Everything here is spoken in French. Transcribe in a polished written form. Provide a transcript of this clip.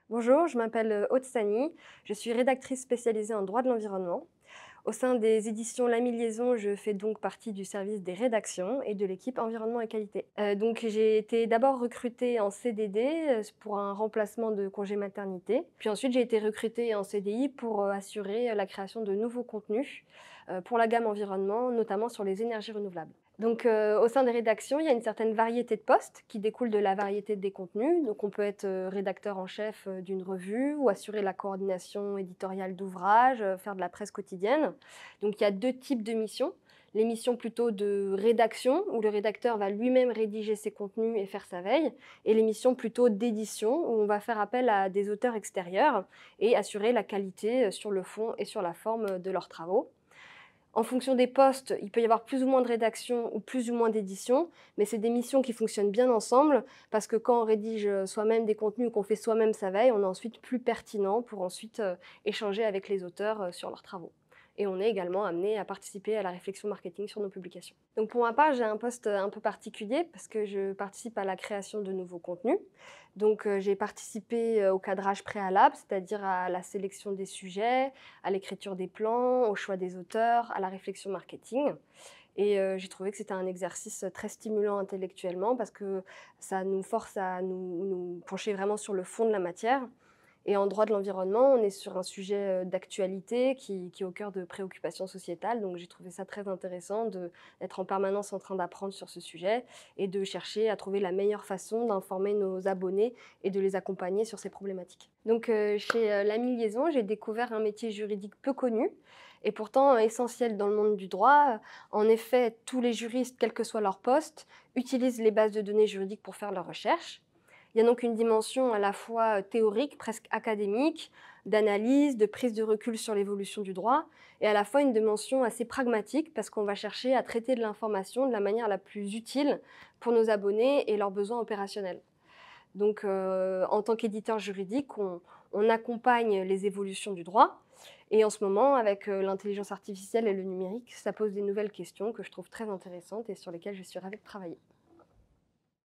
Bonjour, je m'appelle Aude Sani, je suis rédactrice spécialisée en droit de l'environnement. Au sein des éditions L'Ami Liaison, je fais donc partie du service des rédactions et de l'équipe environnement et qualité. Donc j'ai été d'abord recrutée en CDD pour un remplacement de congé maternité. Puis ensuite j'ai été recrutée en CDI pour assurer la création de nouveaux contenus pour la gamme environnement, notamment sur les énergies renouvelables. Donc, au sein des rédactions, il y a une certaine variété de postes qui découle de la variété des contenus. Donc, on peut être rédacteur en chef d'une revue ou assurer la coordination éditoriale d'ouvrages, faire de la presse quotidienne. Donc, il y a deux types de missions. Les missions plutôt de rédaction, où le rédacteur va lui-même rédiger ses contenus et faire sa veille, et les missions plutôt d'édition, où on va faire appel à des auteurs extérieurs et assurer la qualité sur le fond et sur la forme de leurs travaux. En fonction des postes, il peut y avoir plus ou moins de rédaction ou plus ou moins d'édition, mais c'est des missions qui fonctionnent bien ensemble parce que quand on rédige soi-même des contenus ou qu'on fait soi-même sa veille, on est ensuite plus pertinent pour ensuite échanger avec les auteurs sur leurs travaux. Et on est également amené à participer à la réflexion marketing sur nos publications. Donc pour ma part, j'ai un poste un peu particulier parce que je participe à la création de nouveaux contenus. Donc j'ai participé au cadrage préalable, c'est-à-dire à la sélection des sujets, à l'écriture des plans, au choix des auteurs, à la réflexion marketing. Et j'ai trouvé que c'était un exercice très stimulant intellectuellement parce que ça nous force à nous pencher vraiment sur le fond de la matière. Et en droit de l'environnement, on est sur un sujet d'actualité qui est au cœur de préoccupations sociétales. Donc j'ai trouvé ça très intéressant d'être en permanence en train d'apprendre sur ce sujet et de chercher à trouver la meilleure façon d'informer nos abonnés et de les accompagner sur ces problématiques. Donc chez L'Ami Liaison, j'ai découvert un métier juridique peu connu et pourtant essentiel dans le monde du droit. En effet, tous les juristes, quel que soit leur poste, utilisent les bases de données juridiques pour faire leurs recherches. Il y a donc une dimension à la fois théorique, presque académique, d'analyse, de prise de recul sur l'évolution du droit, et à la fois une dimension assez pragmatique parce qu'on va chercher à traiter de l'information de la manière la plus utile pour nos abonnés et leurs besoins opérationnels. Donc, en tant qu'éditeur juridique, on accompagne les évolutions du droit et en ce moment, avec l'intelligence artificielle et le numérique, ça pose des nouvelles questions que je trouve très intéressantes et sur lesquelles je suis ravie de travailler.